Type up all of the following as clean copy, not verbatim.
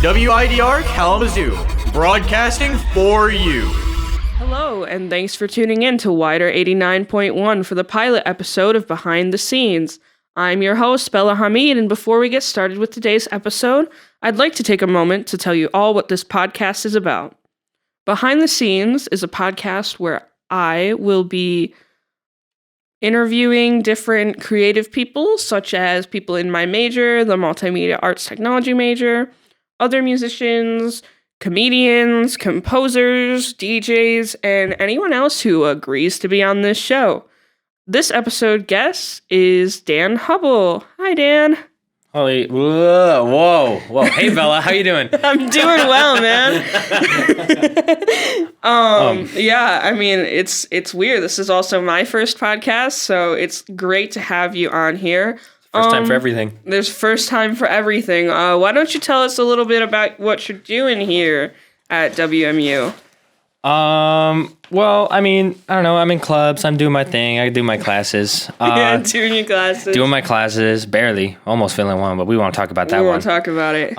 WIDR Kalamazoo, broadcasting for you. Hello, and thanks for tuning in to WIDR 89.1 for the pilot episode of Behind the Scenes. I'm your host, Bella Hamid, and before we get started with today's episode, I'd like to take a moment to tell you all what this podcast is about. Behind the Scenes is a podcast where I will be interviewing different creative people, such as people in my major, the Multimedia Arts Technology major, other musicians, comedians, composers, DJs, and anyone else who agrees to be on this show. This episode guest is Dan Hubble. Hi, Dan. Holy, whoa. Hey, Bella, how you doing? I'm doing well, man. Yeah, I mean, it's weird. This is also my first podcast, so it's great to have you on here. First time for everything. There's first time for everything. Why don't you tell us a little bit about what you're doing here at WMU? Well, I mean, I don't know. I'm in clubs. I'm doing my thing. I do my classes. Doing your classes. Doing my classes, barely. Almost failing one, but we won't talk about that one. We won't talk about it.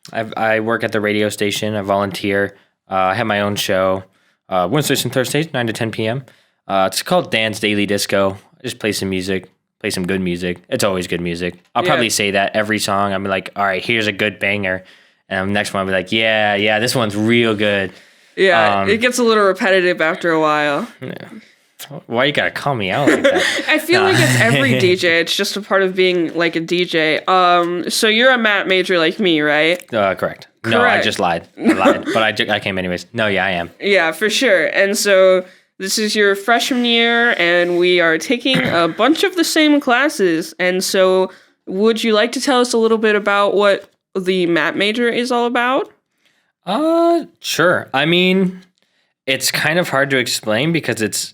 I work at the radio station. I volunteer. I have my own show. Wednesdays and Thursdays, 9 to 10 p.m. It's called Dan's Daily Disco. I just play some music, play some good music. It's always good music. I'll probably say that every song. I'm like, all right, here's a good banger. And the next one I'll be like, yeah, this one's real good. Yeah, it gets a little repetitive after a while. Yeah. Why you gotta call me out like that? I feel like it's every DJ. It's just a part of being like a DJ. So you're a math major like me, right? Correct. No, I just lied. But I came anyways. No, yeah, I am. Yeah, for sure. And so this is your freshman year, and we are taking a bunch of the same classes. And so would you like to tell us a little bit about what the math major is all about? Sure. I mean, it's kind of hard to explain because it's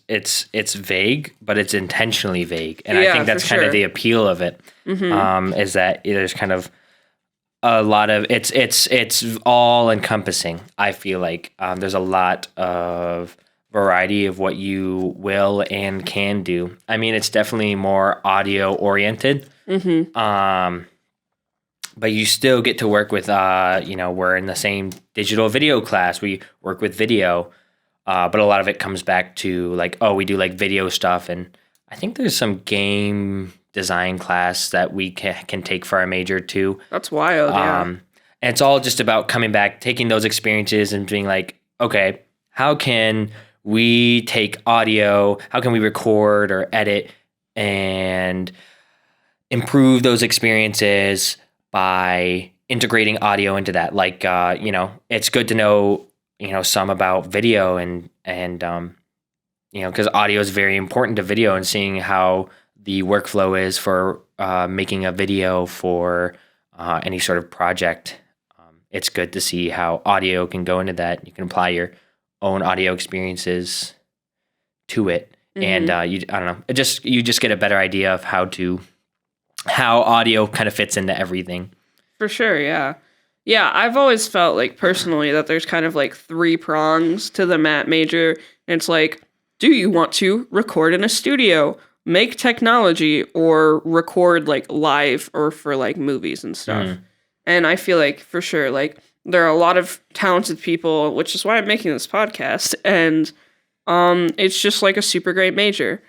vague, but it's intentionally vague. And I think that's kind of the appeal of it. Mm-hmm. Is that there's kind of a lot of it's all encompassing. I feel like there's a lot of variety of what you will and can do. I mean, it's definitely more audio oriented. Mm-hmm. But you still get to work with, we're in the same digital video class. We work with video, but a lot of it comes back to we do video stuff. And I think there's some game design class that we can take for our major too. That's wild, yeah. And it's all just about coming back, taking those experiences and being like, okay, how can we take audio? How can we record or edit and improve those experiences by integrating audio into that? It's good to know, some about video and because audio is very important to video, and seeing how the workflow is for making a video for any sort of project. It's good to see how audio can go into that. You can apply your own audio experiences to it. Mm-hmm. And you just get a better idea of how audio kind of fits into everything. For sure, yeah. Yeah, I've always felt personally that there's kind of three prongs to the math major. And it's do you want to record in a studio, make technology, or record live or for movies and stuff? Mm. And I feel for sure, there are a lot of talented people, which is why I'm making this podcast. And it's just a super great major.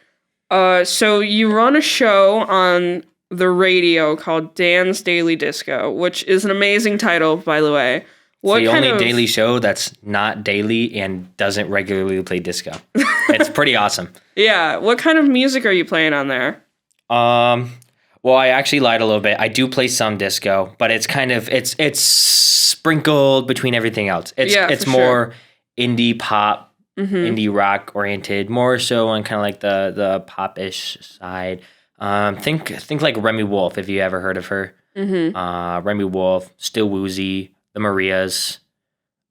So you run a show on the radio called Dan's Daily Disco, which is an amazing title, by the way. It's the only daily show that's not daily and doesn't regularly play disco. It's pretty awesome. Yeah. What kind of music are you playing on there? Well, I actually lied a little bit. I do play some disco, but it's kind of it's sprinkled between everything else. It's more indie pop, indie rock oriented, more so on kind of the pop-ish side. Think like Remy Wolf, if you ever heard of her. Mm-hmm. Remy Wolf, Still Woozy, the Marias,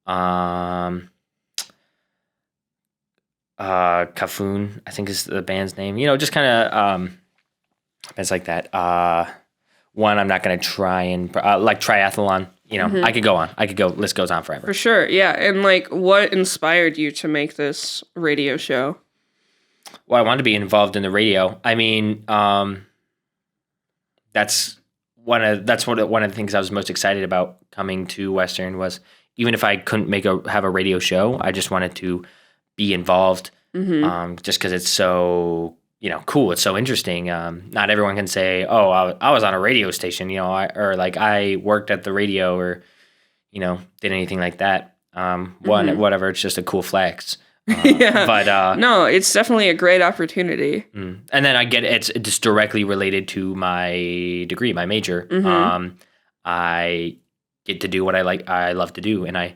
Cafoon, I think is the band's name. Just kind of it's like that. One I'm not going to try and Triathlon. Mm-hmm. I could go on. List goes on forever. For sure, yeah. And what inspired you to make this radio show? Well, I wanted to be involved in the radio. I mean, that's one of the things I was most excited about coming to Western was even if I couldn't have a radio show, I just wanted to be involved. Just because it's so cool, it's so interesting. Not everyone can say, "Oh, I was on a radio station," or like I worked at the radio, or did anything like that. Whatever. It's just a cool flex. Yeah. But no, it's definitely a great opportunity. And then I get it's directly related to my degree, my major. I get to do what I love to do, and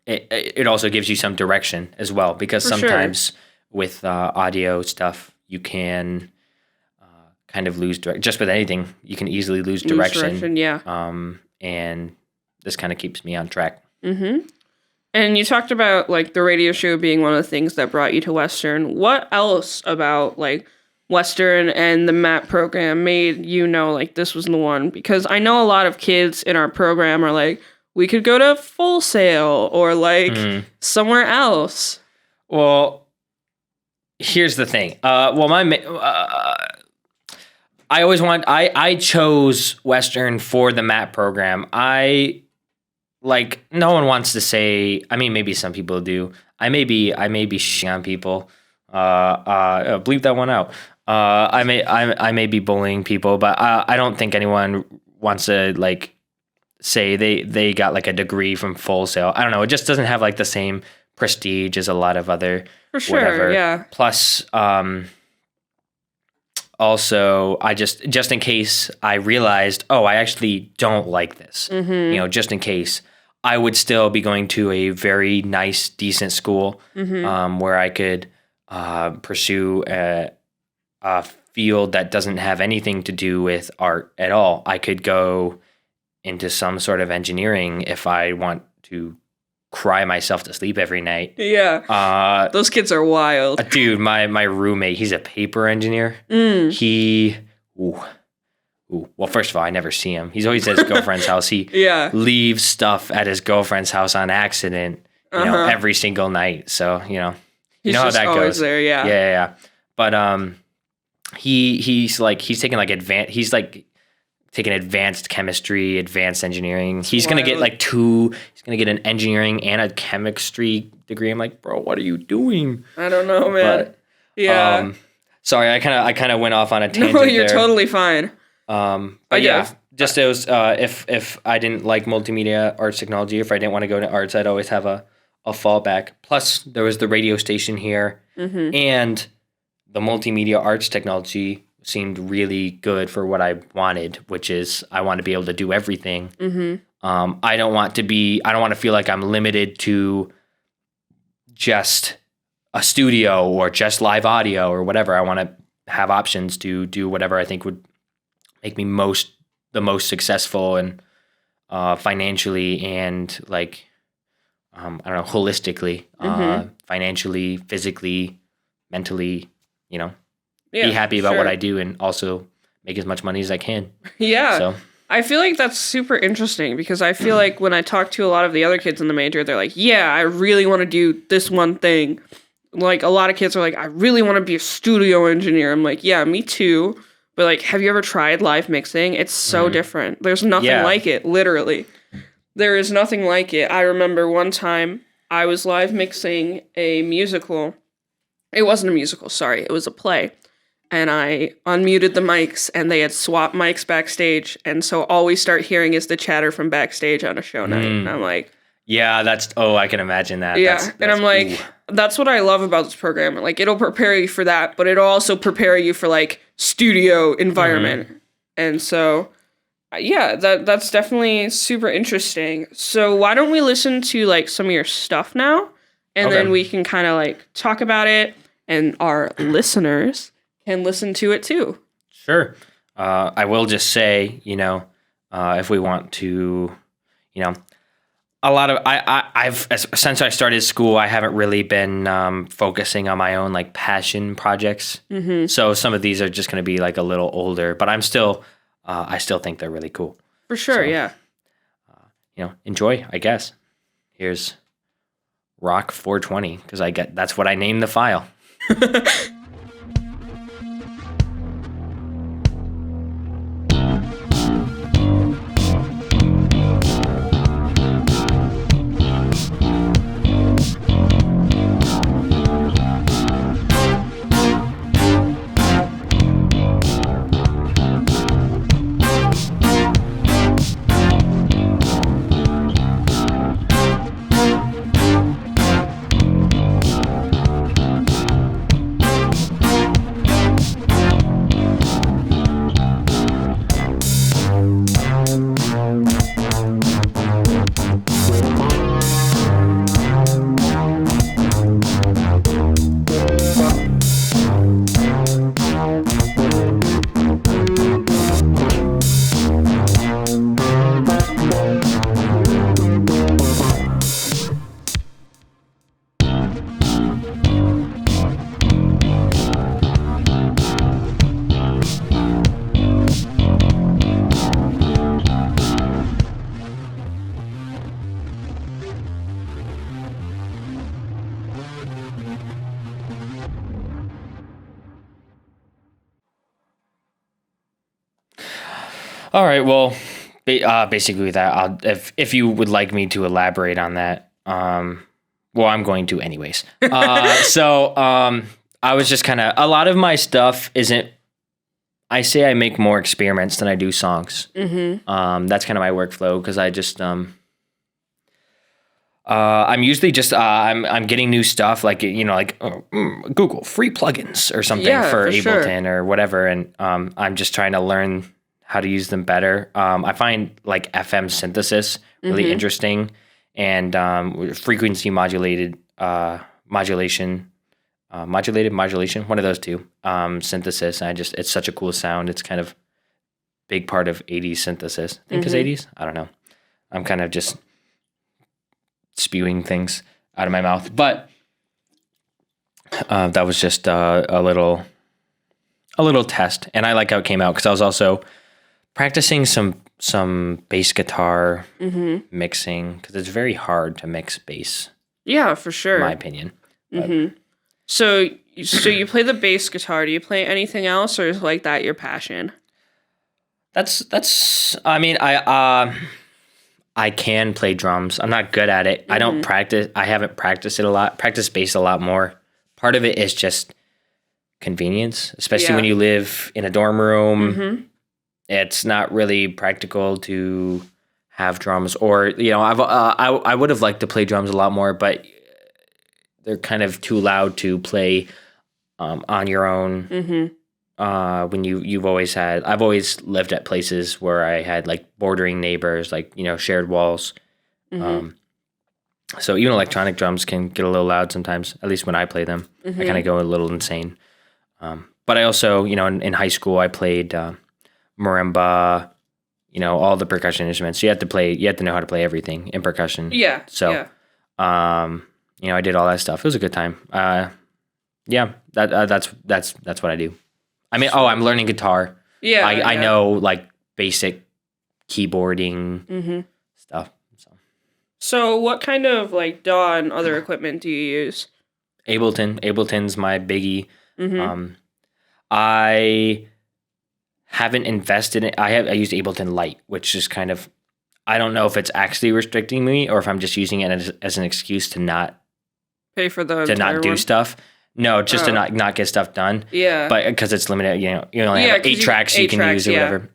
it also gives you some direction as well, because sometimes with audio stuff you can kind of lose direction. Just with anything, you can easily lose direction. Yeah. And this kind of keeps me on track. And you talked about like the radio show being one of the things that brought you to Western. What else about like Western and the MAT program made you know like this was the one? Because I know a lot of kids in our program are like, we could go to Full Sail or like somewhere else. Well, here's the thing. I chose Western for the MAT program. No one wants to say, I mean, maybe some people do. I may be shitting on people. Bleep that one out. I may be bullying people, but I don't think anyone wants to like say they got like a degree from Full Sail. I don't know. It just doesn't have like the same prestige as a lot of other for sure. Whatever. Yeah. Plus, also, I just in case I realized, I actually don't like this. Just in case, I would still be going to a very nice, decent school where I could pursue a field that doesn't have anything to do with art at all. I could go into some sort of engineering if I want to cry myself to sleep every night. Yeah. Those kids are wild. Dude, my roommate, he's a paper engineer. Well, first of all, I never see him. He's always at his girlfriend's house. He leaves stuff at his girlfriend's house on accident, every single night. So, you know how that always goes. There, yeah. Yeah. But he's taking advanced chemistry, advanced engineering. He's going to get he's going to get an engineering and a chemistry degree. I'm like, bro, what are you doing? I don't know, man. But, sorry, I kind of went off on a tangent. No, you're totally fine. But yeah, just it was, if I didn't like multimedia arts technology, if I didn't want to go into arts, I'd always have a fallback. Plus there was the radio station here and the multimedia arts technology seemed really good for what I wanted, which is I want to be able to do everything. I don't want to feel like I'm limited to just a studio or just live audio or whatever. I want to have options to do whatever I think would make me the most successful and financially and like I don't know, holistically, financially, physically, mentally, be happy about what I do and also make as much money as I can. Yeah. So I feel like that's super interesting because I feel like when I talk to a lot of the other kids in the major, they're like, yeah, I really want to do this one thing. Like a lot of kids are like, I really want to be a studio engineer. I'm like, yeah, me too. But like, have you ever tried live mixing? It's so different. There's nothing like it, literally. There is nothing like it. I remember one time I was live mixing a musical. It wasn't a musical, sorry. It was a play. And I unmuted the mics and they had swapped mics backstage. And so all we start hearing is the chatter from backstage on a show night. And I'm like... Yeah, I can imagine that. Yeah, and I'm like, that's what I love about this program. Like, it'll prepare you for that, but it'll also prepare you for, like, studio environment. And so, yeah, that's definitely super interesting. So why don't we listen to, like, some of your stuff now? And then we can kind of, like, talk about it, and our listeners can listen to it, too. Sure. I will just say, if we want to, a lot of I've since I started school, I haven't really been focusing on my own like passion projects. So some of these are just going to be like a little older, but I still think they're really cool. For sure, so, yeah. Enjoy, I guess. Here's Rock 420 because that's what I named the file. All right. Well, basically that. If you would like me to elaborate on that, well, I'm going to anyways. I was just kind of a lot of my stuff isn't. I say I make more experiments than I do songs. Mm-hmm. That's kind of my workflow because I just I'm usually just I'm getting new stuff like Google free plugins or something for Ableton or whatever, and I'm just trying to learn how to use them better. I find like FM synthesis really interesting, and frequency modulated modulation, one of those two, synthesis. And it's such a cool sound. It's kind of big part of 80s synthesis. I think it's 80s. I don't know. I'm kind of just spewing things out of my mouth, but that was just a little test, and I like how it came out because I was also practicing some bass guitar mixing because it's very hard to mix bass. Yeah, for sure. In my opinion. So you play the bass guitar. Do you play anything else, or is like that your passion? That's. I mean, I can play drums. I'm not good at it. I don't practice. I haven't practiced it a lot. Practice bass a lot more. Part of it is just convenience, especially when you live in a dorm room. It's not really practical to have drums, or I would have liked to play drums a lot more, but they're kind of too loud to play on your own. When I've always lived at places where I had like bordering neighbors, like, shared walls. So even electronic drums can get a little loud sometimes, at least when I play them. I kind of go a little insane. But I also, in high school, I played marimba, all the percussion instruments. You have to know how to play everything in percussion. Yeah. So, I did all that stuff. It was a good time. That's what I do. I mean, I'm learning guitar. Yeah. I know like basic keyboarding stuff. So what kind of like DAW and other equipment do you use? Ableton's my biggie. I haven't invested in. I used Ableton Lite, which is kind of, I don't know if it's actually restricting me or if I'm just using it as an excuse to not pay for do stuff. No, just to not get stuff done. Yeah. But because it's limited, you only have 8 tracks you can use or whatever.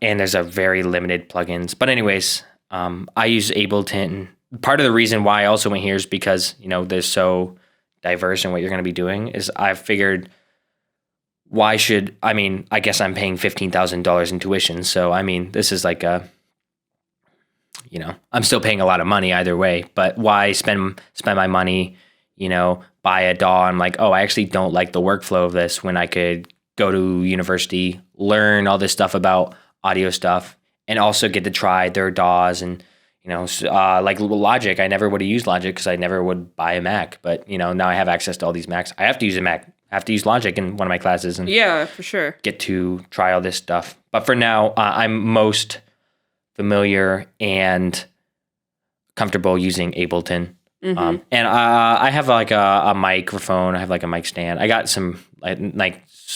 And there's a very limited plugins. But anyways, I use Ableton. Part of the reason why I also went here is because, they're so diverse in what you're going to be doing is I figured I guess I'm paying $15,000 in tuition. So, this is like I'm still paying a lot of money either way, but why spend my money, buy a DAW? I'm like, I actually don't like the workflow of this when I could go to university, learn all this stuff about audio stuff, and also get to try their DAWs and, like Logic. I never would have used Logic because I never would buy a Mac, but, now I have access to all these Macs. I have to use a Mac. I have to use Logic in one of my classes and for sure. Get to try all this stuff. But for now, I'm most familiar and comfortable using Ableton. And I have like a microphone. I have like a mic stand. I got some like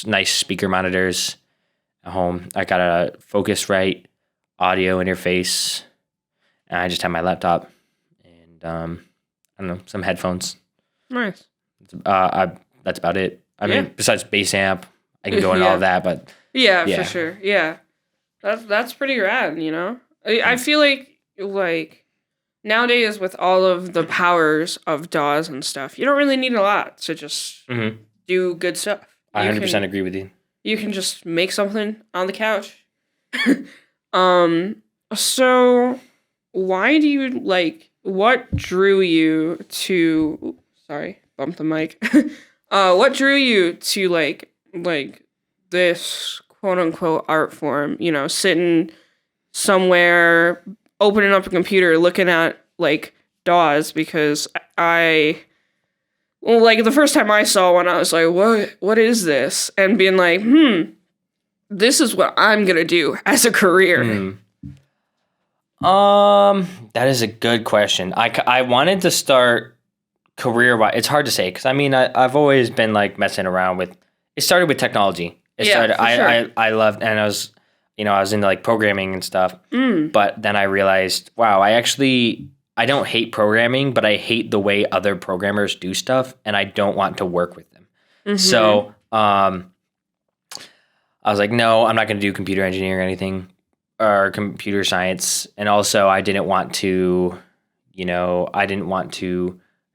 nice speaker monitors at home. I got a Focusrite audio interface, and I just have my laptop and I don't know, some headphones. Nice. That's about it. I mean, besides bass amp, I can go into all of that, but for sure. Yeah, that's pretty rad. I feel like nowadays with all of the powers of DAWs and stuff, you don't really need a lot to just do good stuff. I 100% agree with you. You can just make something on the couch. So why do you what drew you to, sorry, bump the mic. What drew you to like this quote unquote art form, sitting somewhere, opening up a computer, looking at like DAWs? Because the first time I saw one, I was like, what is this? And being like, this is what I'm going to do as a career. That is a good question. I wanted to start career-wise. It's hard to say because I've always been like messing around with. It started with technology. It Yeah, started. for sure. I loved, and I was, I was into like programming and stuff. But then I realized, wow, I don't hate programming, but I hate the way other programmers do stuff, and I don't want to work with them. So, I was like, no, I'm not going to do computer engineering or anything or computer science. And also, I didn't want to,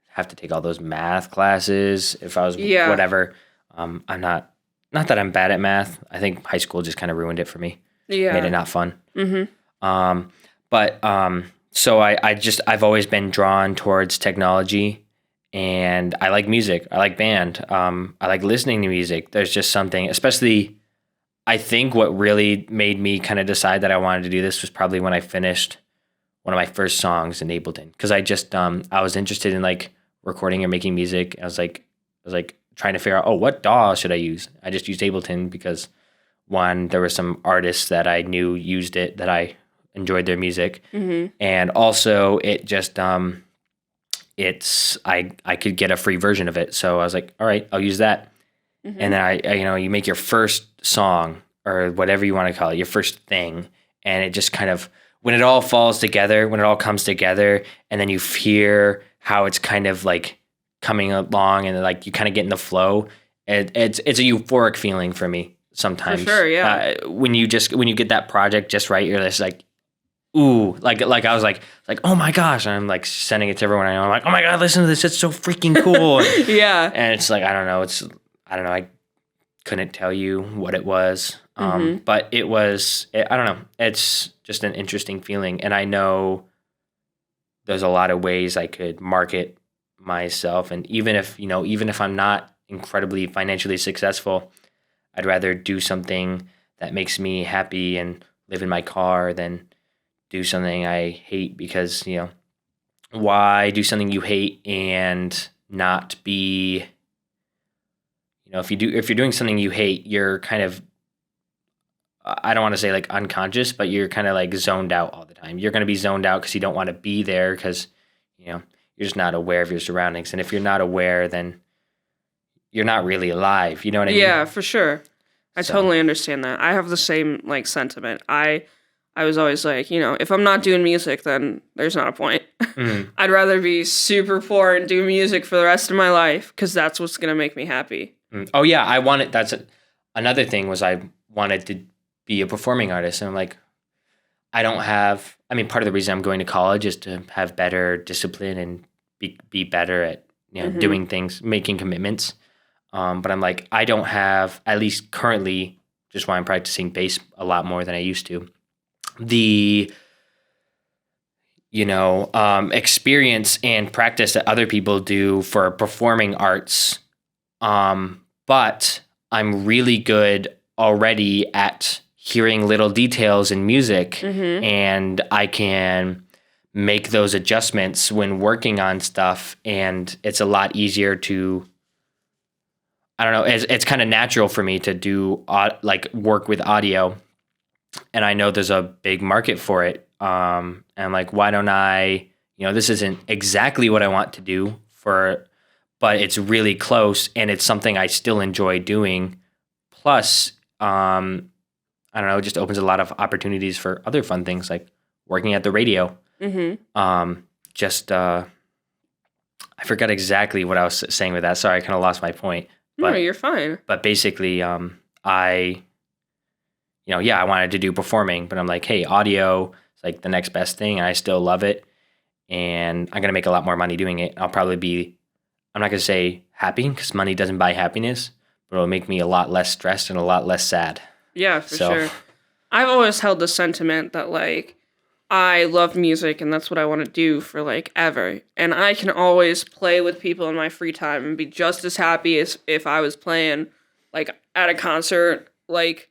have to take all those math classes if I was Yeah. whatever. I'm not that I'm bad at math. I think high school just kind of ruined it for me. Yeah. Made it not fun. So I've always been drawn towards technology, and I like music. I like band. I like listening to music. There's just something, especially, I think what really made me kind of decide that I wanted to do this was probably when I finished one of my first songs in Ableton, because I was interested in like recording or making music. I was like trying to figure out, what DAW should I use? I just used Ableton because, one, there were some artists that I knew used it that I enjoyed their music, and also it just I could get a free version of it, so I was like, all right, I'll use that. And then I you make your first song or whatever you want to call it, your first thing, and it just kind of, when it all falls together, when it all comes together, and then you hear how it's kind of like coming along, and like you kind of get in the flow. It's a euphoric feeling for me sometimes. For sure, yeah. When you get that project just right, you're just like, ooh, like I was like, oh my gosh, and I'm like sending it to everyone I know. I'm like, oh my god, listen to this, it's so freaking cool. Yeah. And it's like, I don't know, I couldn't tell you what it was, but I don't know, it's just an interesting feeling, and I know there's a lot of ways I could market myself, and even if I'm not incredibly financially successful, I'd rather do something that makes me happy and live in my car than do something I hate, because, why do something you hate and not be, if you're doing something you hate, you're kind of, I don't want to say like unconscious, but you're kind of like zoned out all the time. You're going to be zoned out because you don't want to be there, because, you're just not aware of your surroundings. And if you're not aware, then you're not really alive. You know what I mean? Yeah, for sure. I totally understand that. I have the same like sentiment. I was always like, if I'm not doing music, then there's not a point. I'd rather be super poor and do music for the rest of my life, because that's what's going to make me happy. Oh yeah, another thing was I wanted to be a performing artist, and I'm like, part of the reason I'm going to college is to have better discipline and be better at doing things, making commitments. But I'm like, I don't have, at least currently, just while I'm practicing bass a lot more than I used to, the experience and practice that other people do for performing arts. But I'm really good already at hearing little details in music, and I can make those adjustments when working on stuff, and it's a lot easier to, I don't know, it's kind of natural for me to do work with audio, and I know there's a big market for it. And I'm like, why don't I, this isn't exactly what I want to do but it's really close, and it's something I still enjoy doing. Plus, I don't know, it just opens a lot of opportunities for other fun things like working at the radio. I forgot exactly what I was saying with that. Sorry, I kind of lost my point. No, you're fine. But basically, I wanted to do performing, but I'm like, hey, audio is like the next best thing, and I still love it, and I'm going to make a lot more money doing it. I'm not going to say happy, because money doesn't buy happiness, but it'll make me a lot less stressed and a lot less sad. Yeah, for sure. I've always held the sentiment that, like, I love music and that's what I want to do for, like, ever. And I can always play with people in my free time and be just as happy as if I was playing, like, at a concert. Like,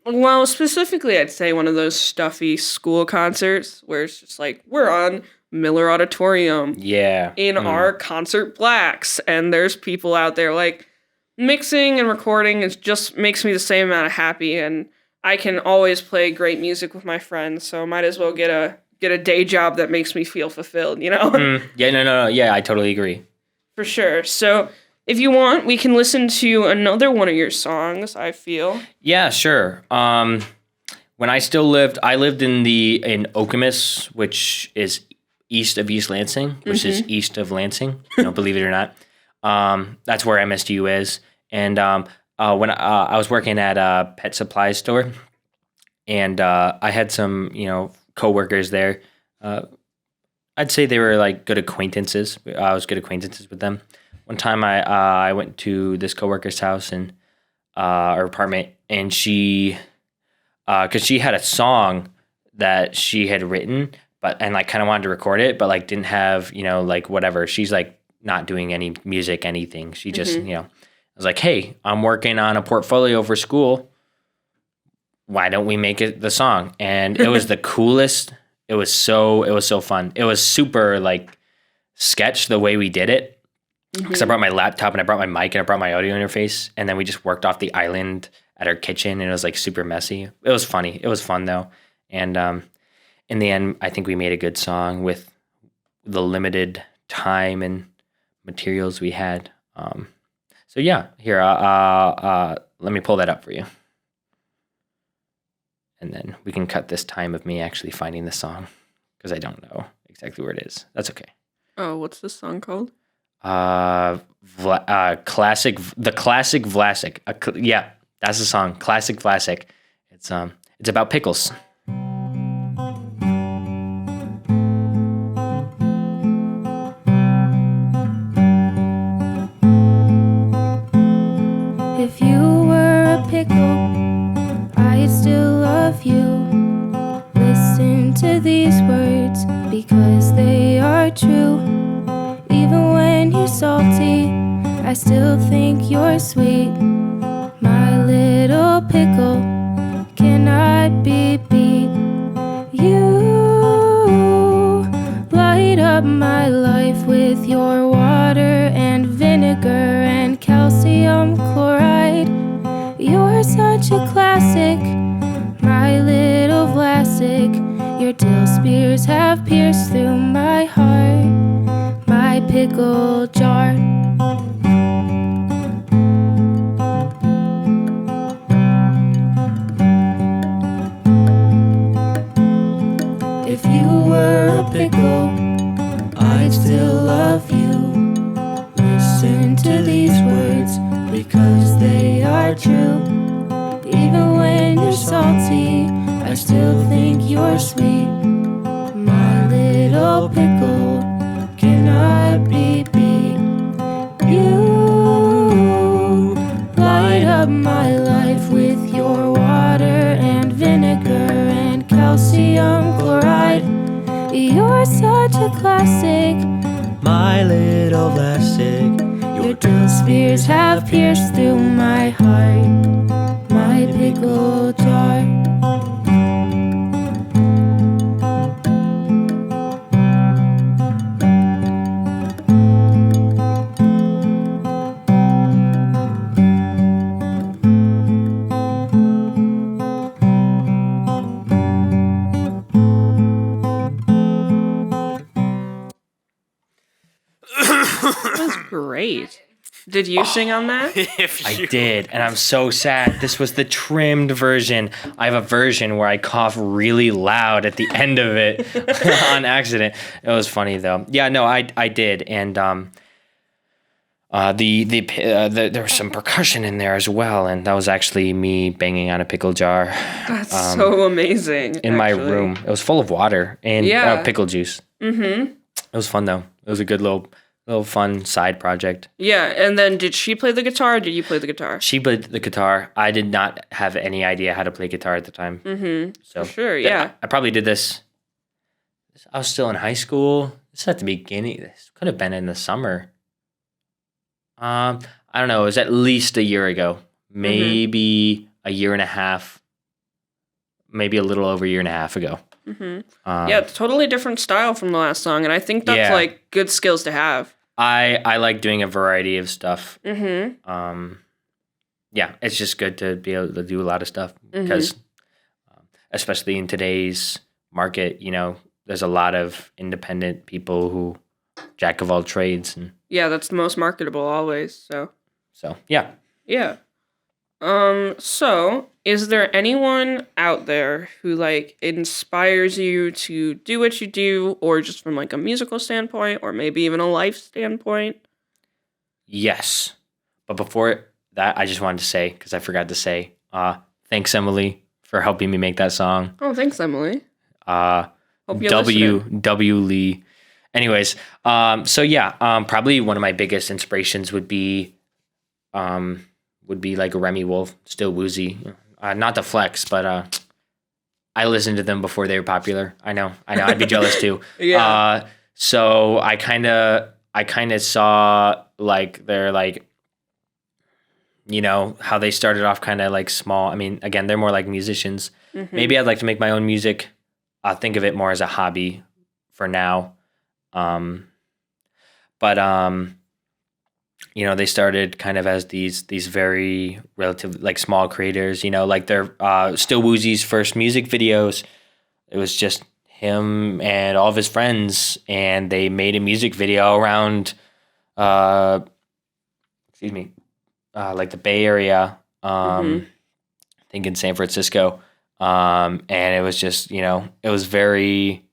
well, specifically, I'd say one of those stuffy school concerts where it's just like, we're on Miller Auditorium. Yeah. In our concert blacks. And there's people out there, like, mixing and recording. It just makes me the same amount of happy, and I can always play great music with my friends, so I might as well get a day job that makes me feel fulfilled, Yeah, no. Yeah, I totally agree. For sure. So if you want, we can listen to another one of your songs, I feel. Yeah, sure. When I lived in Okemos, which is east of East Lansing, which is east of Lansing, believe it or not. That's where MSU is. And when I was working at a pet supply store, and I had some, coworkers there. I'd say they were like good acquaintances. I was good acquaintances with them. One time I went to this coworker's house and or apartment, and she, because she had a song that she had written, and like kind of wanted to record it, but like didn't have, like whatever. She's like not doing any music, anything. She just, I was like, hey, I'm working on a portfolio for school. Why don't we make it the song? And it was the coolest. It was so fun. It was super like sketch the way we did it. Because I brought my laptop and I brought my mic and I brought my audio interface, and then we just worked off the island at our kitchen, and it was like super messy. It was funny. It was fun though. And in the end, I think we made a good song with the limited time and materials we had. So yeah, here, let me pull that up for you. And then we can cut this time of me actually finding the song, because I don't know exactly where it is. That's okay. Oh, what's this song called? Classic Vlasic. Yeah, that's the song. Classic Vlasic. It's about pickles. If you were a pickle, I'd still love you. Listen to these words because they are true. Even when you're salty, I still think you're sweet. My little pickle cannot be beat. You light up my life with your water and vinegar and calcium chloride. You're such a classic, my little Vlasic. Your dill spears have pierced through my heart, my pickle jar. If you were a pickle, I'd still love you. Listen to these words because they are true. Even when you're salty, I still think you're sweet. My little pickle cannot be beat. You light up my life with your water and vinegar and calcium chloride. You're such a classic, my little Vlasic. your dill spears have pierced through my heart, my pickle jar. That was great. Did you sing on that? I did, and I'm so sad. This was the trimmed version. I have a version where I cough really loud at the end of it on accident. It was funny though. Yeah, no, I did, and there was some percussion in there as well, and that was actually me banging on a pickle jar. That's so amazing. In my room. It was full of water and pickle juice. Mm-hmm. It was fun though. It was a good little fun side project. Yeah, and then did she play the guitar or did you play the guitar? She played the guitar. I did not have any idea how to play guitar at the time. Mm-hmm. So for sure, yeah. I probably did this. I was still in high school. This is at the beginning. This could have been in the summer. I don't know. It was at least a year ago. Maybe a year and a half. Maybe a little over a year and a half ago. Mm-hmm. Yeah, totally different style from the last song, and I think that's like good skills to have. I like doing a variety of stuff. Mm-hmm. Yeah, it's just good to be able to do a lot of stuff because, especially in today's market, there's a lot of independent people who jack of all trades, and Yeah, that's the most marketable always. So yeah. yeah. So is there anyone out there who like inspires you to do what you do, or just from like a musical standpoint, or maybe even a life standpoint? Yes. But before that, I just wanted to say, because I forgot to say, thanks, Emily, for helping me make that song. Oh, thanks, Emily. Hope you're W Lee. Anyways, so yeah, probably one of my biggest inspirations would be like Remy Wolf, Still Woozy. Not to flex, but I listened to them before they were popular. I know, I'd be jealous too. Yeah. So I kind of saw like their like, you know, how they started off kind of like small. I mean, again, they're more like musicians. Mm-hmm. Maybe I'd like to make my own music. I think of it more as a hobby for now. You know, they started kind of as these very relative like small creators, you know, like their Still Woozy's first music videos. It was just him and all of his friends, and they made a music video around like the Bay Area, I think in San Francisco. And it was just, you know, it was very,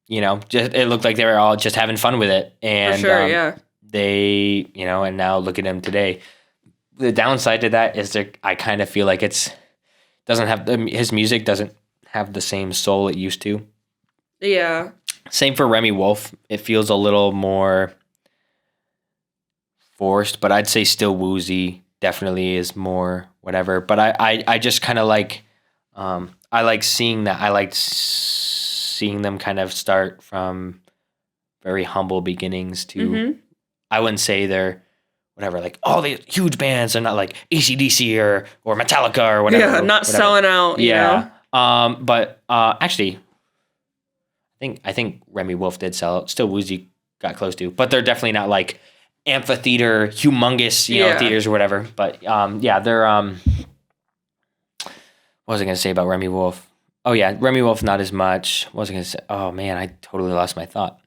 you know, just it looked like they were all just having fun with it. And For sure, yeah. they, you know, and now look at him today. The downside to that is that I kind of feel like his music doesn't have the same soul it used to. Yeah. Same for Remy Wolf. It feels a little more forced, but I'd say Still Woozy definitely is more whatever. But I just kind of like, I like seeing that. I liked seeing them kind of start from very humble beginnings to, I wouldn't say they're whatever, like all the huge bands are not like AC/DC or Metallica or whatever. Yeah, not selling out. Yeah. You know? But actually, I think Remy Wolf did sell out. Still Woozy got close to, but they're definitely not like amphitheater, humongous, you know, theaters or whatever. But yeah, they're what was I gonna say about Remy Wolf? Oh yeah, Remy Wolf not as much. What was I gonna say? Oh man, I totally lost my thought.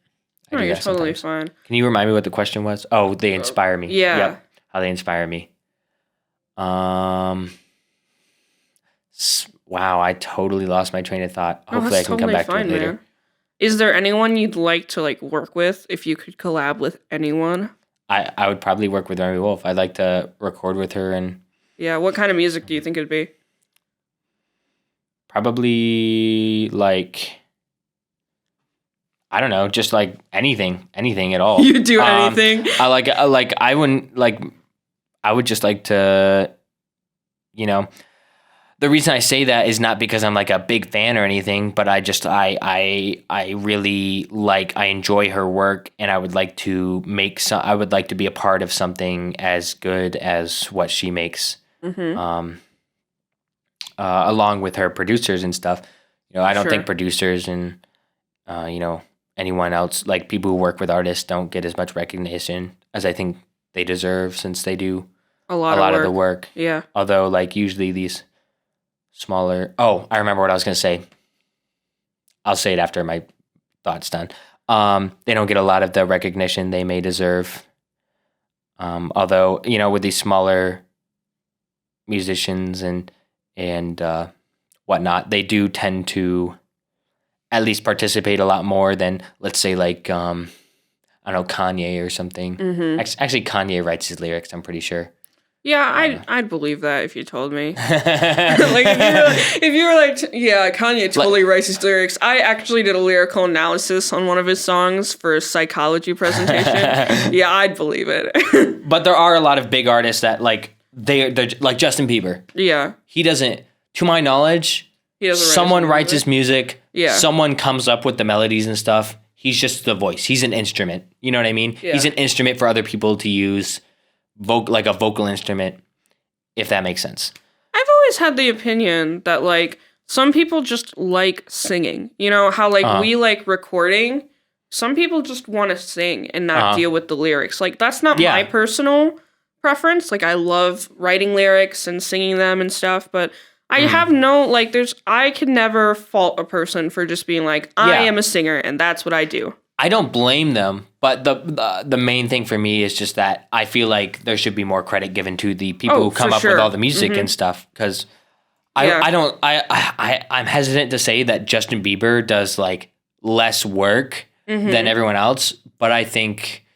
No, you're totally fine. Can you remind me what the question was? Oh, they inspire me. Yeah. Yep. How they inspire me. Wow, I totally lost my train of thought. Hopefully I can come back to it later. Man. Is there anyone you'd like to like work with if you could collab with anyone? I would probably work with Remy Wolf. I'd like to record with her and... Yeah, what kind of music do you think it'd be? Probably like... I don't know, just like anything at all. You do anything? I would just like to, you know, the reason I say that is not because I'm like a big fan or anything, but I really like, I enjoy her work, and I would like to I would like to be a part of something as good as what she makes. Along with her producers and stuff. You know, I don't think producers and, you know, anyone else, like people who work with artists, don't get as much recognition as I think they deserve, since they do a lot of the work. Yeah. Although, like, usually these smaller... Oh, I remember what I was going to say. I'll say it after my thought's done. They don't get a lot of the recognition they may deserve. Although, you know, with these smaller musicians and whatnot, they do tend to at least participate a lot more than, let's say, like, I don't know, Kanye or something. Actually, Kanye writes his lyrics, I'm pretty sure. Yeah, I'd believe that if you told me. Like, if you were like, yeah, Kanye totally writes his lyrics. I actually did a lyrical analysis on one of his songs for a psychology presentation. Yeah, I'd believe it. But there are a lot of big artists that, like, they're like Justin Bieber. Yeah. He doesn't, to my knowledge... Someone writes his music. Yeah. Someone comes up with the melodies and stuff. He's just the voice. He's an instrument. You know what I mean? Yeah. He's an instrument for other people to use, like a vocal instrument, if that makes sense. I've always had the opinion that, like, some people just like singing. You know, how, like, we like recording. Some people just want to sing and not deal with the lyrics. Like, that's not my personal preference. Like, I love writing lyrics and singing them and stuff, but... I have no, like, I could never fault a person for just being like, I am a singer and that's what I do. I don't blame them, but the main thing for me is just that I feel like there should be more credit given to the people who come up with all the music and stuff, because I'm hesitant to say that Justin Bieber does like less work than everyone else, but I think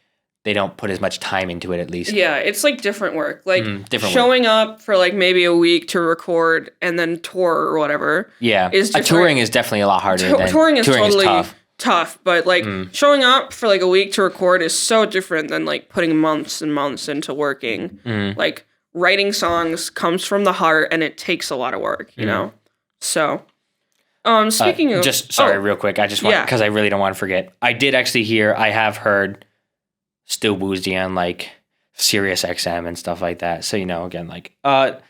they don't put as much time into it, at least. Yeah, it's like different work. Like different showing up for like maybe a week to record and then tour or whatever. Yeah, is touring is definitely a lot harder. Touring is totally tough, but like showing up for like a week to record is so different than like putting months and months into working. Like writing songs comes from the heart and it takes a lot of work, you know? So, speaking of... real quick, I just want, because I really don't want to forget. I did actually I have heard Still Woozy on like Sirius XM and stuff like that. So, again, like, I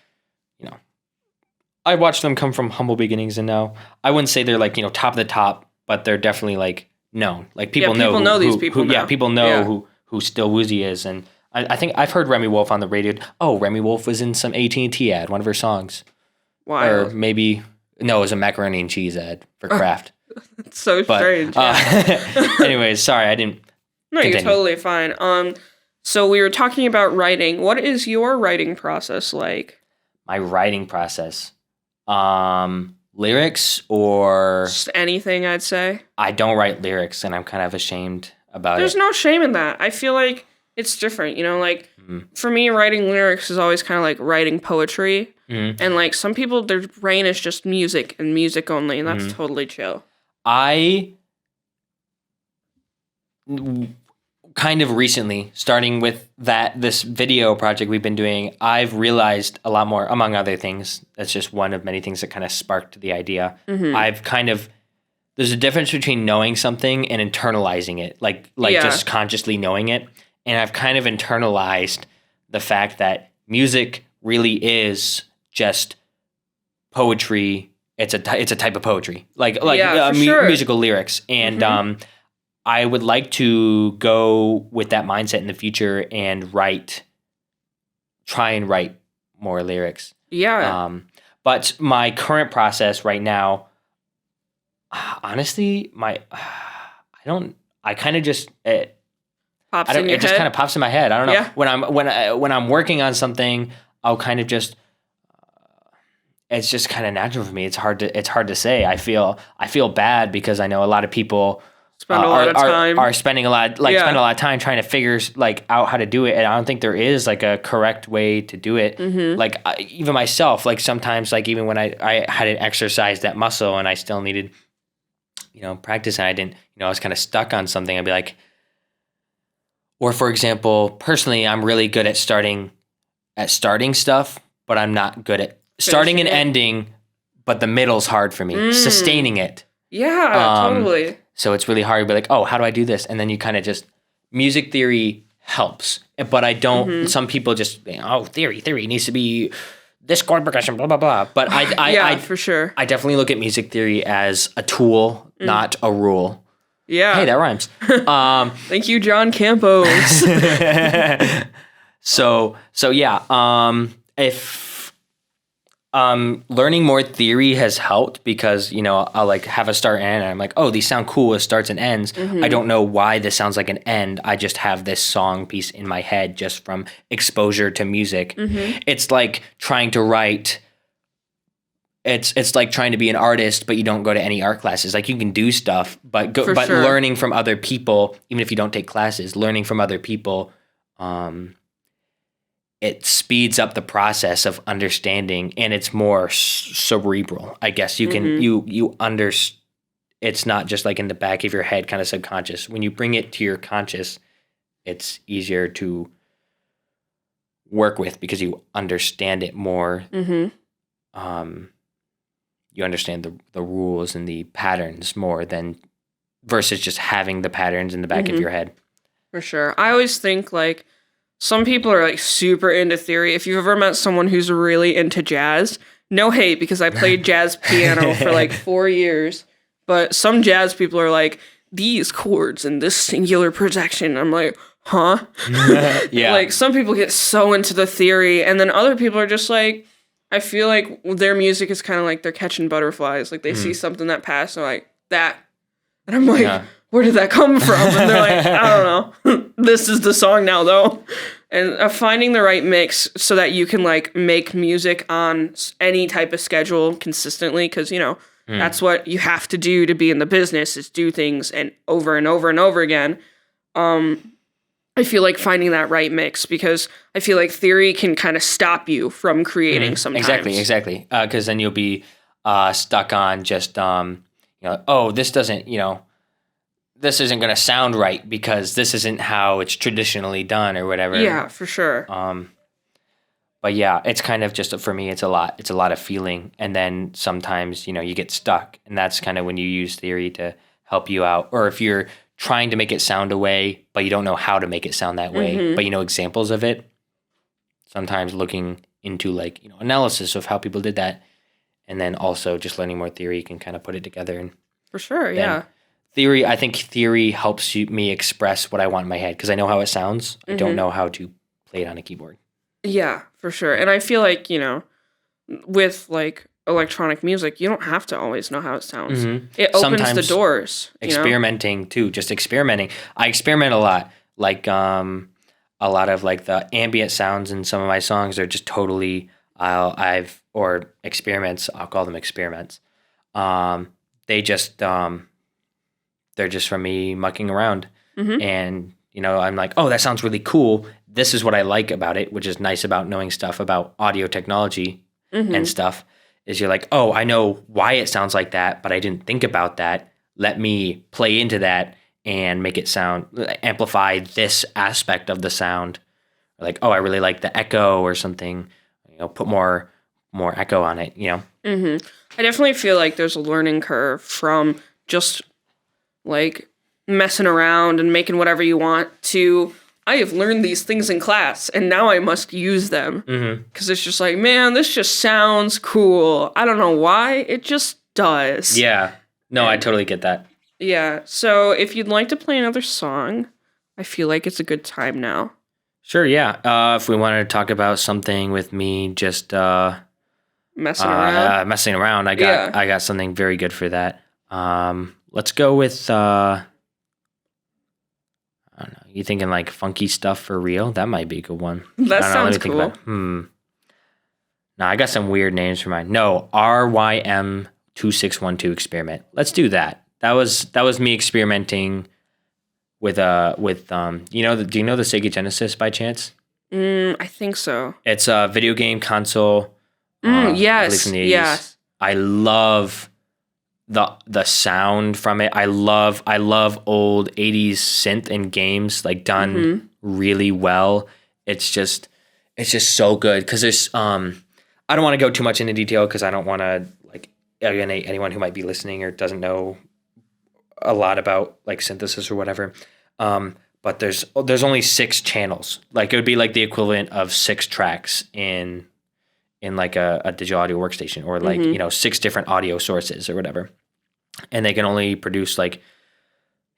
watched them come from humble beginnings, and now I wouldn't say they're like, top of the top, but they're definitely like known. Like people know these people. Yeah, people know who Still Woozy is, and I think I've heard Remy Wolf on the radio. Oh, Remy Wolf was in some AT&T ad, one of her songs. Wow. Or maybe it was a macaroni and cheese ad for Kraft. It's so strange. Anyways, sorry, I didn't. No, continue. you're totally fine. So we were talking about writing. What is your writing process like? My writing process, lyrics or just anything, I'd say. I don't write lyrics, and I'm kind of ashamed about There's no shame in that. I feel like it's different, like for me, writing lyrics is always kind of like writing poetry. And like some people, their brain is just music and music only, and that's totally chill. I kind of recently, starting with this video project we've been doing, I've realized a lot more, among other things. That's just one of many things that kind of sparked the idea. There's a difference between knowing something and internalizing it, like just consciously knowing it. And I've kind of internalized the fact that music really is just poetry. It's a type of poetry, musical lyrics. And I would like to go with that mindset in the future and try and write more lyrics. Yeah. But my current process right now, honestly, it just kind of pops in my head. I don't know. Yeah. When I'm working on something, I'll kind of just, it's just kind of natural for me. It's hard to say. I feel bad because I know a lot of people are spending a lot of time trying to figure out how to do it, and I don't think there is like a correct way to do it. Like even myself, like sometimes, like even when I hadn't exercised that muscle and I still needed practice, and I didn't, I was kind of stuck on something, I'd be like, or for example, personally, I'm really good at starting stuff, but I'm not good at starting and ending, but the middle's hard for me, sustaining it. Yeah, totally. So it's really hard to be like, oh, how do I do this? And then you kind of just, music theory helps, but I don't, some people just, theory needs to be this chord progression, blah, blah, blah. But I for sure. I definitely look at music theory as a tool, not a rule. Yeah. Hey, that rhymes. Thank you, John Campos. So yeah, if learning more theory has helped because, I'll like have a start and end, and I'm like, oh, these sound cool as starts and ends. I don't know why this sounds like an end. I just have this song piece in my head just from exposure to music. It's like trying to write. It's like trying to be an artist, but you don't go to any art classes. Like you can do stuff, but learning from other people, even if you don't take classes, learning from other people, it speeds up the process of understanding, and it's more cerebral. I guess you can you it's not just like in the back of your head, kind of subconscious. When you bring it to your conscious, it's easier to work with because you understand it more. You understand the rules and the patterns more than versus just having the patterns in the back of your head. For sure. I always think like some people are like super into theory. If you've ever met someone who's really into jazz, no hate because I played jazz piano for like 4 years, but some jazz people are like, these chords and this singular projection. I'm like, huh? Yeah. Like some people get so into the theory, and then other people are just like, I feel like their music is kind of like they're catching butterflies. Like they see something that passed and they're like, that. And I'm like, where did that come from? And they're like, I don't know. This is the song now, though. And finding the right mix so that you can like make music on any type of schedule consistently, because that's what you have to do to be in the business, is do things and over and over and over again. I feel like finding that right mix, because I feel like theory can kind of stop you from creating sometimes. Exactly. Because then you'll be stuck on just oh, this isn't going to sound right because this isn't how it's traditionally done or whatever. Yeah, for sure. But yeah, it's kind of just, for me, it's a lot of feeling. And then sometimes, you get stuck, and that's kind of when you use theory to help you out. Or if you're trying to make it sound a way, but you don't know how to make it sound that way, but you know examples of it. Sometimes looking into like, analysis of how people did that. And then also just learning more theory, you can kind of put it together. And for sure, yeah. I think theory helps me express what I want in my head, because I know how it sounds. I don't know how to play it on a keyboard. Yeah, for sure. And I feel like, with like electronic music, you don't have to always know how it sounds. It opens Sometimes the doors. Experimenting too, just experimenting. I experiment a lot. Like a lot of like the ambient sounds in some of my songs are just totally or experiments. I'll call them experiments. They're just from me mucking around. And, I'm like, oh, that sounds really cool. This is what I like about it, which is nice about knowing stuff about audio technology and stuff, is you're like, oh, I know why it sounds like that, but I didn't think about that. Let me play into that and make it amplify this aspect of the sound. Like, oh, I really like the echo or something, put more echo on it, I definitely feel like there's a learning curve from just like messing around and making whatever you want to, I have learned these things in class and now I must use them. Because it's just like, man, this just sounds cool. I don't know why, it just does. Yeah. No, I totally get that. Yeah. So if you'd like to play another song, I feel like it's a good time now. Sure, yeah. If we wanted to talk about something with me just messing around. I got something very good for that. Let's go with I don't know. You thinking like funky stuff for real? That might be a good one. That sounds cool. No, I got some weird names for mine. No, RYM2612 experiment. Let's do that. That was me experimenting with do you know the Sega Genesis by chance? I think so. It's a video game console. Yes. Yes. I love the sound from it. I love old 80s synth and games, like done really well. It's just so good, because there's I don't want to go too much into detail, because I don't want to like alienate anyone who might be listening or doesn't know a lot about like synthesis or whatever. But there's only 6 channels. Like it would be like the equivalent of 6 tracks in like a digital audio workstation, or like 6 different audio sources or whatever, and they can only produce like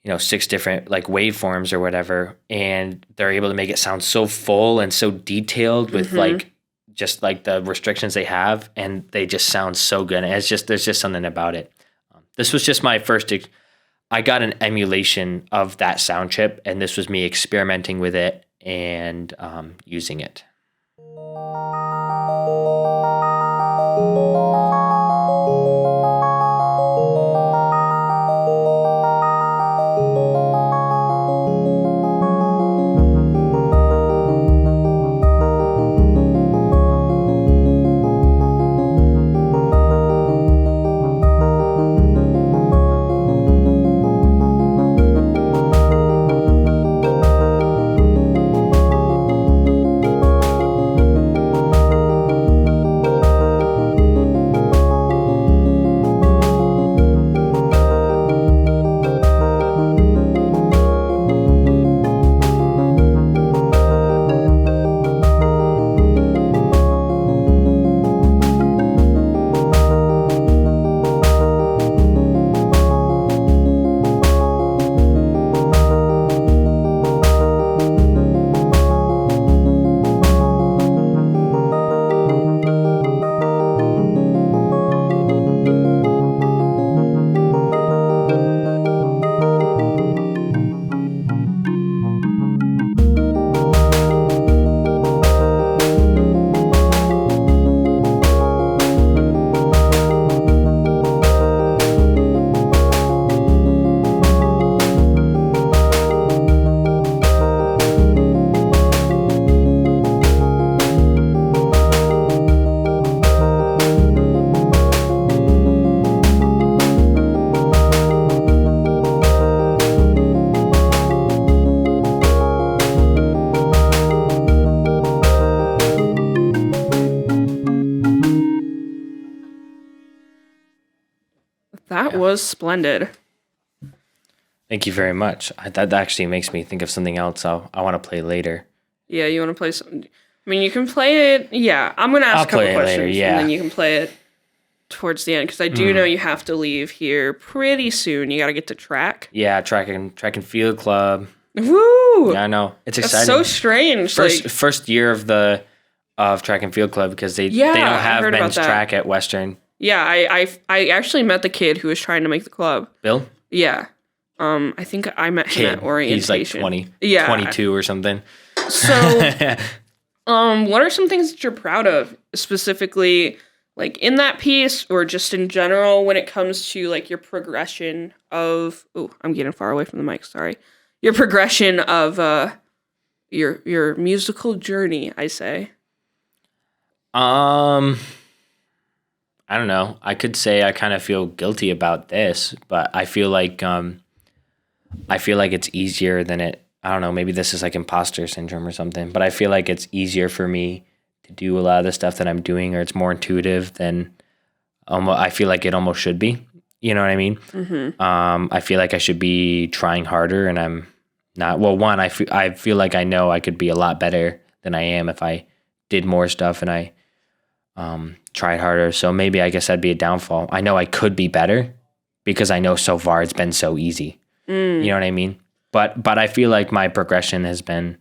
6 different like waveforms or whatever, and they're able to make it sound so full and so detailed with like just like the restrictions they have, and they just sound so good. And there's just something about it. This was just my first. I got an emulation of that sound chip, and this was me experimenting with it and using it. That was splendid. Thank you very much. That actually makes me think of something else I want to play later. Yeah, you want to play something? I mean, you can play it. Yeah, I'm going to ask a couple questions, later, yeah. and then you can play it towards the end, because I do know you have to leave here pretty soon. You got to get to track. Yeah, track and field club. Woo! Yeah, I know. It's That's exciting. so strange. First year of track and field club, because they don't have men's track at Western. Yeah, I actually met the kid who was trying to make the club. Bill? Yeah. I think I met him at orientation. He's like 20, yeah. 22 or something. So, what are some things that you're proud of, specifically, like in that piece, or just in general when it comes to like your progression of? Oh, I'm getting far away from the mic. Sorry. Your progression of your musical journey, I say. I don't know. I could say I kind of feel guilty about this, but I feel like it's easier than it. I don't know. Maybe this is like imposter syndrome or something, but I feel like it's easier for me to do a lot of the stuff that I'm doing, or it's more intuitive than I feel like it almost should be. You know what I mean? Mm-hmm. I feel like I should be trying harder, and I'm not. Well, one, I feel like I know I could be a lot better than I am if I did more stuff and I tried harder. So maybe I guess that'd be a downfall. I know I could be better because I know so far it's been so easy. You know what I mean? But I feel like my progression has been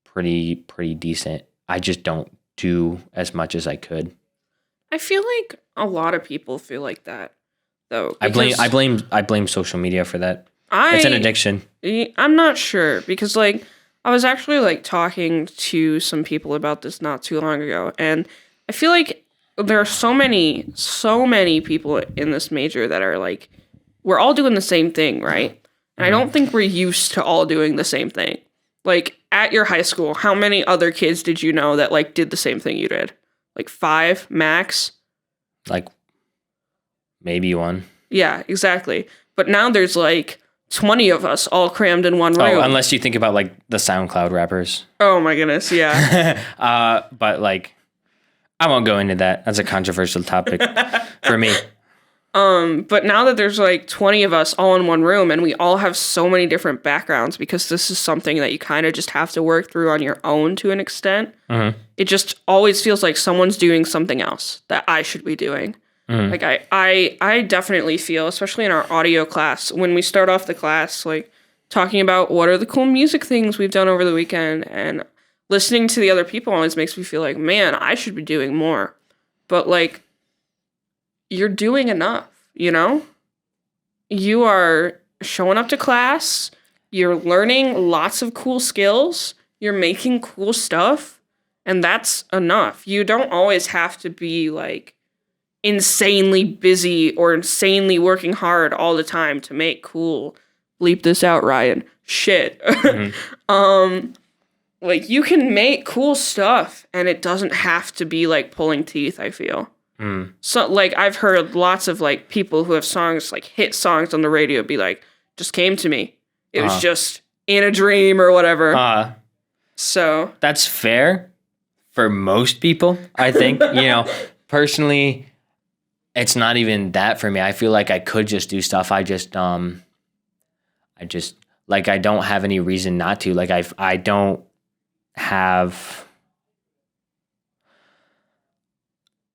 pretty decent. I just don't do as much as I could. I feel like a lot of people feel like that, though. I blame social media for that. It's an addiction. I'm not sure, because like I was actually like talking to some people about this not too long ago, and I feel like there are so many people in this major that are like, we're all doing the same thing, right? And I don't think we're used to all doing the same thing. Like at your high school, how many other kids did you know that like did the same thing you did? Like 5 max? Like maybe 1. Yeah, exactly. But now there's like 20 of us all crammed in one room. Oh, unless you think about like the SoundCloud rappers. Oh my goodness, yeah. But like, I won't go into that. That's a controversial topic for me. But now that there's like 20 of us all in one room, and we all have so many different backgrounds, because this is something that you kind of just have to work through on your own to an extent. Mm-hmm. It just always feels like someone's doing something else that I should be doing. Mm. Like I definitely feel, especially in our audio class, when we start off the class, like talking about what are the cool music things we've done over the weekend, and listening to the other people always makes me feel like, man, I should be doing more. But like, you're doing enough, you know? You are showing up to class, you're learning lots of cool skills, you're making cool stuff, and that's enough. You don't always have to be like insanely busy or insanely working hard all the time to make cool, bleep this out, Ryan, shit. Mm-hmm. Like you can make cool stuff, and it doesn't have to be like pulling teeth, I feel. So like I've heard lots of like people who have songs, like hit songs on the radio, be like, just came to me. It was just in a dream or whatever. So that's fair for most people, I think. You know, personally, it's not even that for me. I feel like I could just do stuff. I just like, I don't have any reason not to. Like I don't have.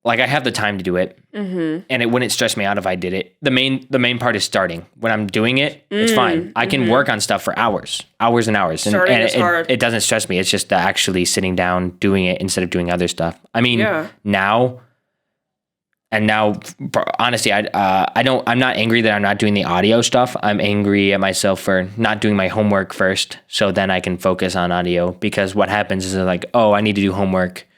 Like I have the time to do it, and it wouldn't stress me out if I did it. The main part is starting. When I'm doing it, it's fine. I can work on stuff for hours and hours, and is hard. It doesn't stress me. It's just the actually sitting down doing it instead of doing other stuff. I mean, now, honestly, I'm not angry that I'm not doing the audio stuff. I'm angry at myself for not doing my homework first, so then I can focus on audio. Because what happens is like, oh, I need to do homework,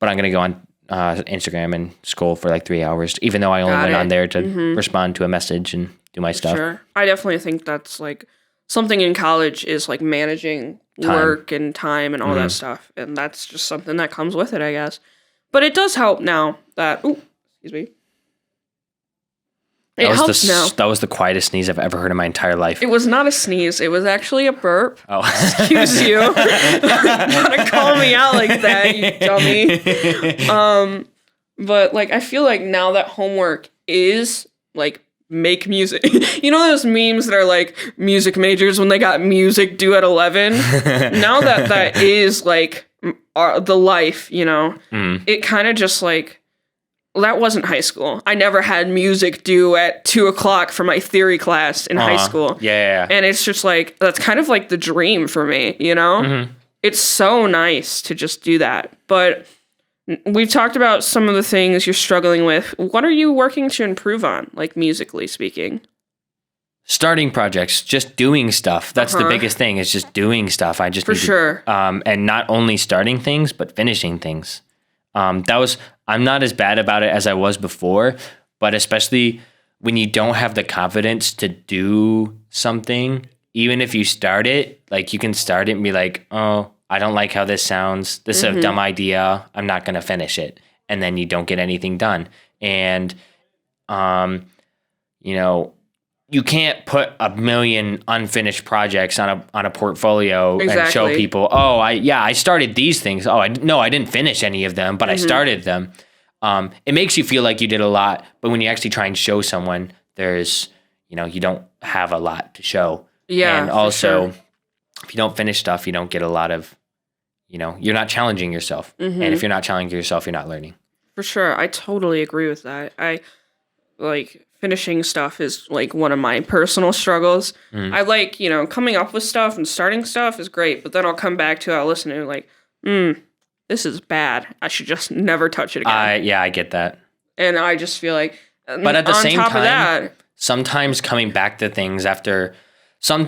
but I'm gonna go on Instagram and scroll for like 3 hours, even though I only went on there to respond to a message and do my stuff. Sure. I definitely think that's like something in college, is like managing work and time and all that stuff. And that's just something that comes with it, I guess. But it does help now that, excuse me. It helps now. That was the quietest sneeze I've ever heard in my entire life. It was not a sneeze. It was actually a burp. Oh. Excuse you. Gotta call me out like that, you dummy. But like, I feel like now that homework is like make music. You know those memes that are like music majors when they got music due at 11? Now that is like the life, you know? It kind of just like, that wasn't high school. I never had music due at 2:00 for my theory class in high school. Yeah. And it's just like, that's kind of like the dream for me, you know? It's so nice to just do that. But we've talked about some of the things you're struggling with. What are you working to improve on, like musically speaking? Starting projects, just doing stuff. That's the biggest thing, is just doing stuff. I just For need sure. to, and not only starting things, but finishing things. I'm not as bad about it as I was before, but especially when you don't have the confidence to do something, even if you start it, like you can start it and be like, oh, I don't like how this sounds. This is a dumb idea. I'm not going to finish it. And then you don't get anything done. And, you know, you can't put a million unfinished projects on a portfolio and show people, oh, I started these things. Oh, I didn't finish any of them, but I started them. It makes you feel like you did a lot, but when you actually try and show someone, there's, you know, you don't have a lot to show. Yeah. And also, if you don't finish stuff, you don't get a lot of, you know, you're not challenging yourself. And if you're not challenging yourself, you're not learning. For sure. I totally agree with that. I like finishing stuff is like one of my personal struggles. I like, you know, coming up with stuff and starting stuff is great, but then I'll come back to it, I'll listen to it like, this is bad. I should just never touch it again. Yeah, I get that. And I just feel like, but at the same time, of that, sometimes coming back to things after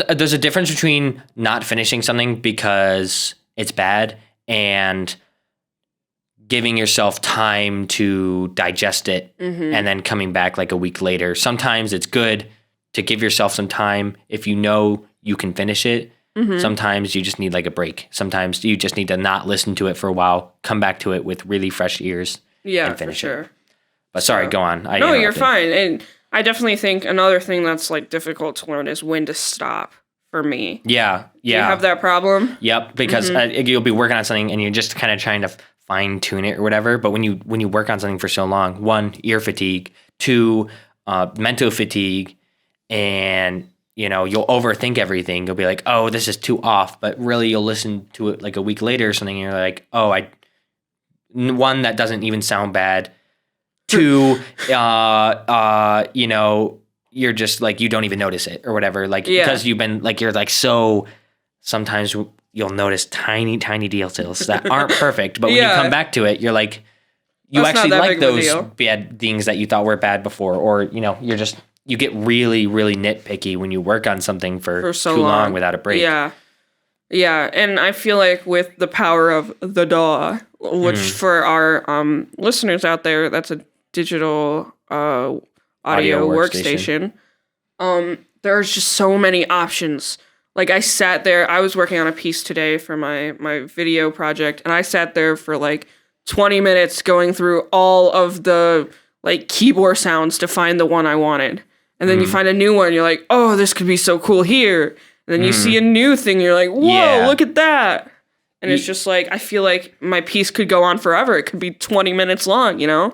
there's a difference between not finishing something because it's bad and giving yourself time to digest it and then coming back like a week later. Sometimes it's good to give yourself some time if you know you can finish it. Sometimes you just need like a break. Sometimes you just need to not listen to it for a while, come back to it with really fresh ears and finish it. But sorry, go on. No, you're fine. And I definitely think another thing that's like difficult to learn is when to stop for me. Yeah. Do you have that problem? Yep, because you'll be working on something and you're just kind of trying to fine tune it or whatever. But when you work on something for so long, 1, ear fatigue, 2, mental fatigue, and you know, you'll overthink everything. You'll be like, oh, this is too off. But really you'll listen to it like a week later or something and you're like, oh, 1, that doesn't even sound bad. 2, you know, you're just like, you don't even notice it or whatever. Like, because you've been like, you're like, so sometimes you'll notice tiny details that aren't perfect. But when you come back to it, you're like, you That's actually like those bad things that you thought were bad before. Or, you know, you get really, really nitpicky when you work on something for so too long without a break. Yeah. Yeah. And I feel like with the power of the DAW, which for our listeners out there, that's a digital audio workstation. There's just so many options. Like I sat there, I was working on a piece today for my video project, and I sat there for like 20 minutes going through all of the like keyboard sounds to find the one I wanted. And then you find a new one, you're like, oh, this could be so cool here. And then you see a new thing, you're like, whoa, look at that. And it's just like, I feel like my piece could go on forever. It could be 20 minutes long, you know?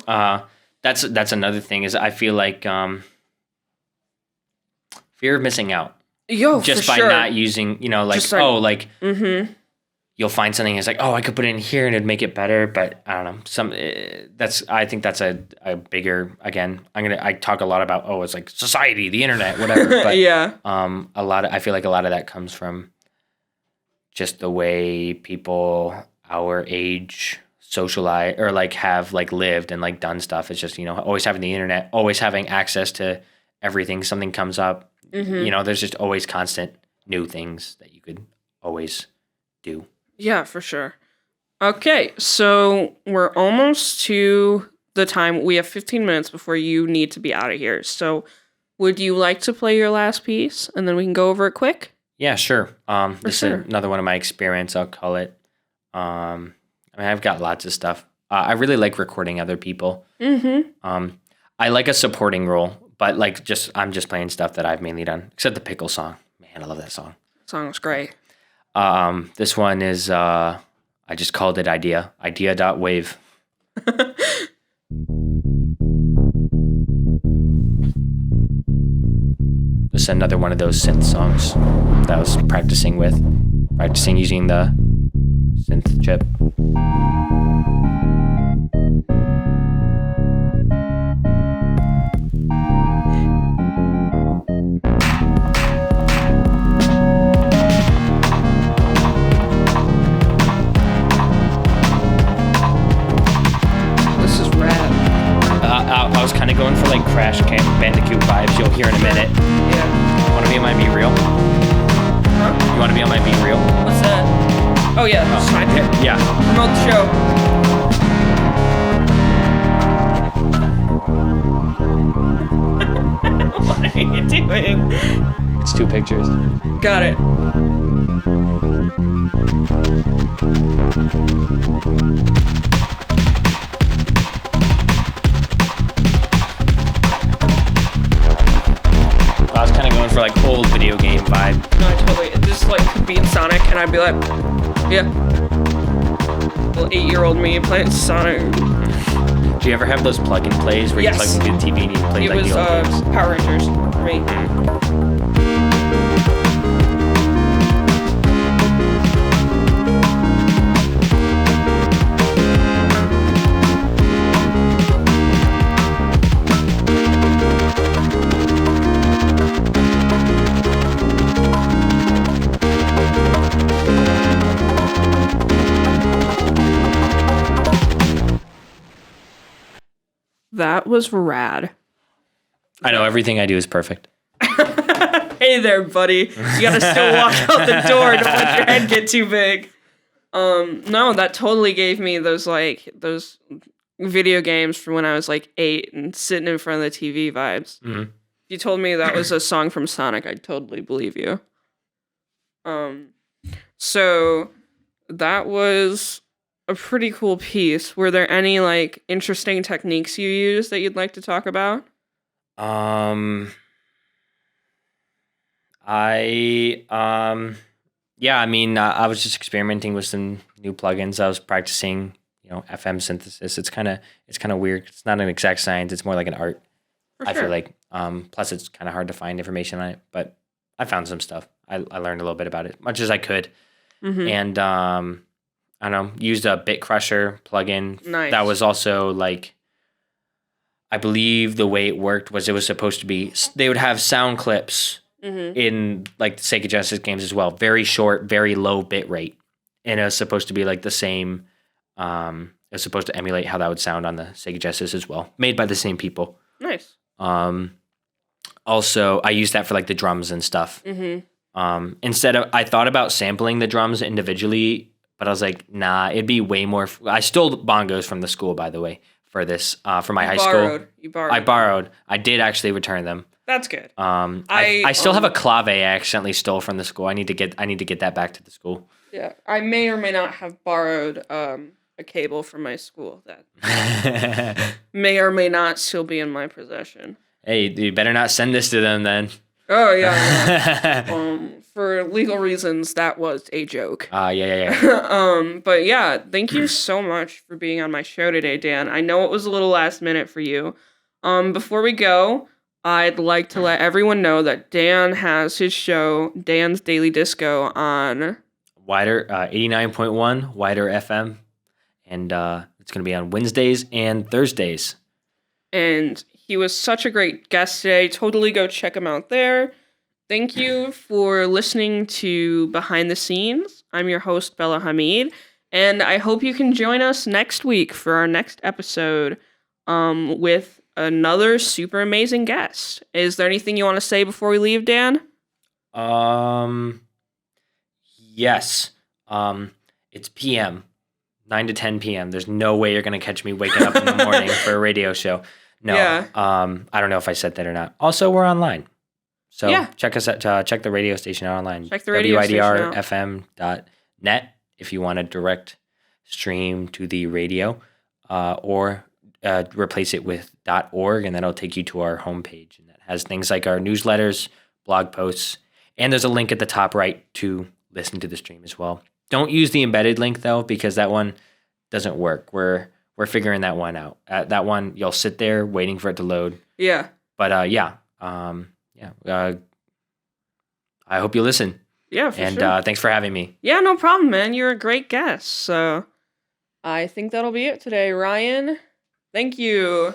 That's another thing is I feel like fear of missing out. Just by not using, you know, like, you'll find something that's like, oh, I could put it in here and it'd make it better. But I don't know. I think that's a bigger, again, I talk a lot about, it's like society, the internet, whatever. But I feel like a lot of that comes from just the way people our age socialize or like have like lived and like done stuff. It's just, you know, always having the internet, always having access to everything. Something comes up, you know, there's just always constant new things that you could always do. Yeah, for sure. Okay, so we're almost to the time. We have 15 minutes before you need to be out of here. So would you like to play your last piece and then we can go over it quick? Yeah, sure. This is another one of my experiments, I'll call it. I mean, I've got lots of stuff. I really like recording other people. I like a supporting role, but like I'm just playing stuff that I've mainly done, except the pickle song. Man, I love that song. Song's great. This one is, I just called it idea.wave. was another one of those synth songs that I was practicing using the synth chip. This is rad. I was kind of going for like Crash Bandicoot vibes. You'll hear in a minute. Yeah. Want to be on my Be Real? Huh? You want to be on my Be Real? What's that? Oh yeah, sign it. Yeah. Promote the show. What are you doing? It's 2 pictures. Got it. I was kind of going for like old video game vibe. No, totally. This like could be in Sonic, and I'd be like, yeah. Little 8-year-old me playing Sonic. Do you ever have those plug-in plays where Yes. you plug into the TV and you play It like was the old games? Power Rangers for me. That was rad. I know everything I do is perfect. Hey there, buddy. You gotta still walk out the door. Don't let your head get too big. No, that totally gave me those video games from when I was like 8 and sitting in front of the TV vibes. Mm-hmm. If you told me that was a song from Sonic, I'd totally believe you. So that was a pretty cool piece. Were there any like interesting techniques you used that you'd like to talk about? Yeah, I mean, I was just experimenting with some new plugins. I was practicing, FM synthesis. It's kind of weird. It's not an exact science. It's more like an art. For I sure. feel like. Plus, it's kind of hard to find information on it, but I found some stuff. I learned a little bit about it, much as I could, Mhm. and I don't know, used a Bit Crusher plugin. Nice. That was also like, I believe the way it worked was it was supposed to be, they would have sound clips Mhm. in like the Sega Genesis games as well. Very short, very low bit rate. And it was supposed to be like the same, it was supposed to emulate how that would sound on the Sega Genesis as well. Made by the same people. Nice. Also, I used that for like the drums and stuff. Mhm. I thought about sampling the drums individually, but I was like, nah, it'd be way more. I stole bongos from the school, by the way, for this, for my high school. You borrowed. I borrowed. I did actually return them. That's good. I still have a clave I accidentally stole from the school. I need to get that back to the school. Yeah, I may or may not have borrowed a cable from my school that may or may not still be in my possession. Hey, you better not send this to them then. Oh yeah. For legal reasons, that was a joke. Yeah. But yeah, thank you so much for being on my show today, Dan. I know it was a little last minute for you. Before we go, I'd like to let everyone know that Dan has his show, Dan's Daily Disco, on Wider 89.1 WIDRFM, and it's going to be on Wednesdays and Thursdays. And he was such a great guest today. Totally go check him out there. Thank you for listening to Behind the Scenes. I'm your host, Bella Hamid, and I hope you can join us next week for our next episode with another super amazing guest. Is there anything you want to say before we leave, Dan? Yes. It's PM, 9 to 10 p.m. There's no way you're going to catch me waking up in the morning for a radio show. No. Yeah. I don't know if I said that or not. Also, we're online. So Yeah. check us out. Check the radio station out online. Check the radio station out. WIDRFM.net if you want a direct stream to the radio, or replace it with .org, and that'll take you to our homepage, and that has things like our newsletters, blog posts, and there's a link at the top right to listen to the stream as well. Don't use the embedded link though, because that one doesn't work. We're figuring that one out. That one, you'll sit there waiting for it to load. Yeah. But I hope you listen. Yeah, for And sure. thanks for having me. Yeah, no problem, man. You're a great guest. So I think that'll be it today. Ryan, thank you.